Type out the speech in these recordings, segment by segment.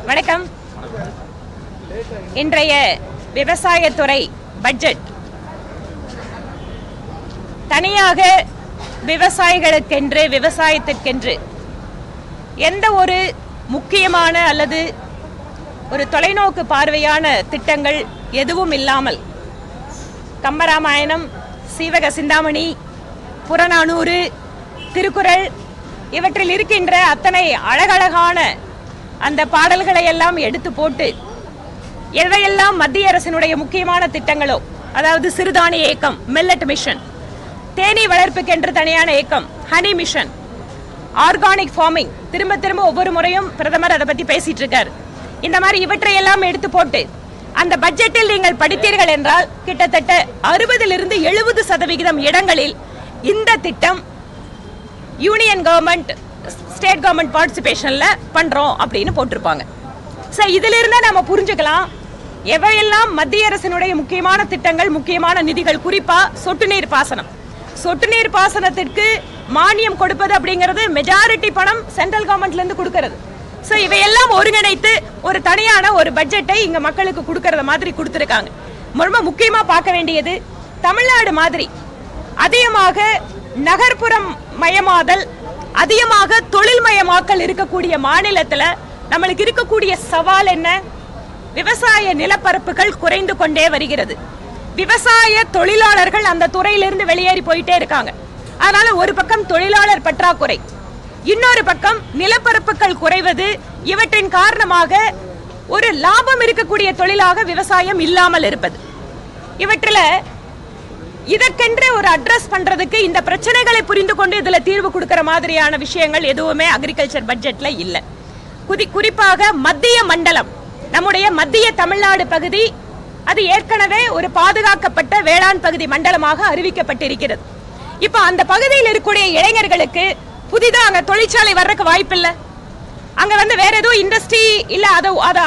வணக்கம். இன்றைய விவசாயத்துறை பட்ஜெட் தனியாக விவசாயிகளுக்கென்று விவசாயத்திற்கென்று எந்த ஒரு முக்கியமான அல்லது ஒரு தொலைநோக்கு பார்வையான திட்டங்கள் எதுவும் இல்லாமல் கம்பராமாயணம், சீவக சிந்தாமணி, புறநானூறு, திருக்குறள் இவற்றில் இருக்கின்ற அத்தனை அழகழகான அந்த பாடல்களை எல்லாம் எடுத்து போட்டு எவையெல்லாம் மத்திய அரசினுடைய முக்கியமான திட்டங்களோ, அதாவது சிறுதானிய இயக்கம், மில்லட் மிஷன், தேனீ வளர்ப்புக்கென்று தனியான இயக்கம், ஹனி மிஷன், ஆர்கானிக் ஃபார்மிங், திரும்ப திரும்ப ஒவ்வொரு முறையும் பிரதமர் அதை பற்றி பேசிட்டு இருக்கார். இந்த மாதிரி இவற்றையெல்லாம் எடுத்து போட்டு அந்த பட்ஜெட்டில் நீங்கள் படித்தீர்கள் என்றால் கிட்டத்தட்ட 60 to 70% இடங்களில் இந்த திட்டம் யூனியன் கவர்மெண்ட், ஸ்டேட் கவர்மெண்ட் பார்ட்டிசிபேஷன்ல பண்றோம் அப்படின்னு போட்டிருப்பாங்க. சோ இதிலிருந்து நம்ம புரிஞ்சுக்கலாம் எவையெல்லாம் மத்திய அரசினுடைய முக்கியமான திட்டங்கள், முக்கியமான நிதிகள். குறிப்பா சொட்டு நீர் பாசனம். சொட்டு நீர் பாசனத்திற்கு மானியம் கொடுப்பது அப்படிங்கிறது மெஜாரிட்டி பணம் சென்ட்ரல் கவர்மெண்ட்ல இருந்து கொடுக்கிறது. சோ இவையெல்லாம் ஒருங்கிணைத்து ஒரு தனியான ஒரு பட்ஜெட்டை இங்க மக்களுக்கு கொடுக்கறத மாதிரி கொடுத்திருக்காங்க. ரொம்ப முக்கியமா பார்க்க வேண்டியது, தமிழ்நாடு மாதிரி அதிகமாக நகர்ப்புறம் மயமாதல், அதிகமாக தொழில் மயமாக்கல் இருக்கக்கூடிய மாநிலத்துல நம்மளுக்கு இருக்கக்கூடிய சவால் என்ன? விவசாய நிலப்பரப்புகள் குறைந்து கொண்டே வருகிறது. விவசாய தொழிலாளர்கள் அந்த துறையிலிருந்து வெளியேறி போயிட்டே இருக்காங்க. அதனால ஒரு பக்கம் தொழிலாளர் பற்றாக்குறை, இன்னொரு பக்கம் நிலப்பரப்புகள் குறைவது. இவற்றின் காரணமாக ஒரு லாபம் இருக்கக்கூடிய தொழிலாக விவசாயம் இல்லாமல் இருப்பது. இவற்றில இதற்கென்று ஒரு அட்ரஸ் பண்றதுக்கு, இந்த பிரச்சனைகளை புரிந்து கொண்டு இதுல தீர்வு கொடுக்கிற மாதிரியான விஷயங்கள் எதுவுமே அக்ரிகல்ச்சர் பட்ஜெட்ல இல்ல. குறிப்பாக மத்திய மண்டலம், நம்முடைய மத்திய தமிழ்நாடு பகுதி, அது ஏற்கனவே ஒரு பாதுகாக்கப்பட்ட வேளாண் பகுதி மண்டலமாக அறிவிக்கப்பட்டிருக்கிறது. இப்ப அந்த பகுதியில் இருக்கக்கூடிய இளைஞர்களுக்கு புதிதா அங்க தொழிற்சாலை வர்றதுக்கு வாய்ப்பில்லை. அங்க வேற ஏதோ இண்டஸ்ட்ரி இல்ல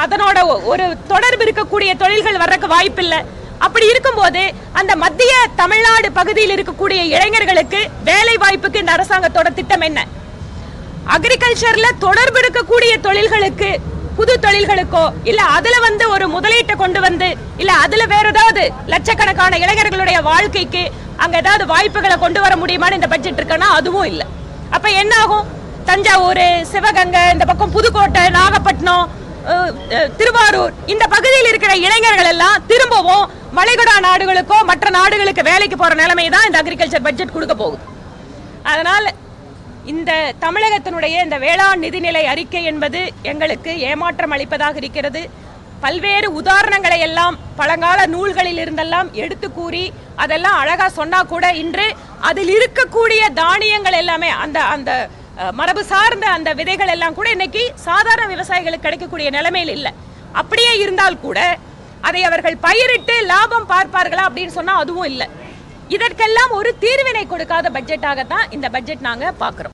அதனோட ஒரு தொடர்பு இருக்கக்கூடிய தொழில்கள் வர்றதுக்கு வாய்ப்பில்லை. அப்படி இருக்கும்போது அந்த மத்திய தமிழ்நாடு பகுதியில் இருக்கக்கூடிய இளைஞர்களுக்கு வேலை வாய்ப்புக்கு இந்த அரசாங்கத்தோட திட்டம் என்ன? அக்ரிகல்ச்சர்ல தொடர்பு இருக்கக்கூடிய தொழில்களுக்கு, புது தொழில்களுக்கோ இல்ல அதுல ஒரு முதலீட்டை கொண்டு வந்து இல்ல அதுல வேற ஏதாவது லட்சக்கணக்கான இளைஞர்களுடைய வாழ்க்கைக்கு அங்க ஏதாவது வாய்ப்புகளை கொண்டு வர முடியுமான்னு இந்த பட்ஜெட் இருக்குன்னா அதுவும் இல்ல. அப்ப என்ன ஆகும்? தஞ்சாவூர், சிவகங்கை, இந்த பக்கம் புதுக்கோட்டை, நாகப்பட்டினம், திருவாரூர், இந்த பகுதியில் இருக்கிற இளைஞர்கள் எல்லாம் திரும்பவும் வளைகுடா நாடுகளுக்கோ மற்ற நாடுகளுக்கு வேலைக்கு போற நிலைமை தான் இந்த அக்ரிகல்ச்சர் பட்ஜெட் கொடுக்க போகுது. அதனால இந்த தமிழகத்தினுடைய இந்த வேளாண் நிதிநிலை அறிக்கை என்பது எங்களுக்கு ஏமாற்றம் அளிப்பதாக இருக்கிறது. பல்வேறு உதாரணங்களை எல்லாம் பழங்கால நூல்களில் இருந்தெல்லாம் எடுத்து கூறி அதெல்லாம் அழகா சொன்னா கூட இன்று அதில் இருக்கக்கூடிய தானியங்கள் எல்லாமே அந்த மரபு சார்ந்த அந்த விதைகள் எல்லாம் கூட இன்னைக்கு சாதாரண விவசாயிகளுக்கு கிடைக்கக்கூடிய நிலைமையில் இல்லை. அப்படியே இருந்தால் கூட அதை அவர்கள் பயிரிட்டு லாபம் பார்ப்பார்களா அப்படின்னு சொன்னா அதுவும் இல்லை. இதற்கெல்லாம் ஒரு தீர்வினை கொடுக்காத பட்ஜெட்டாகத்தான் இந்த பட்ஜெட் நாங்க பார்க்கிறோம்.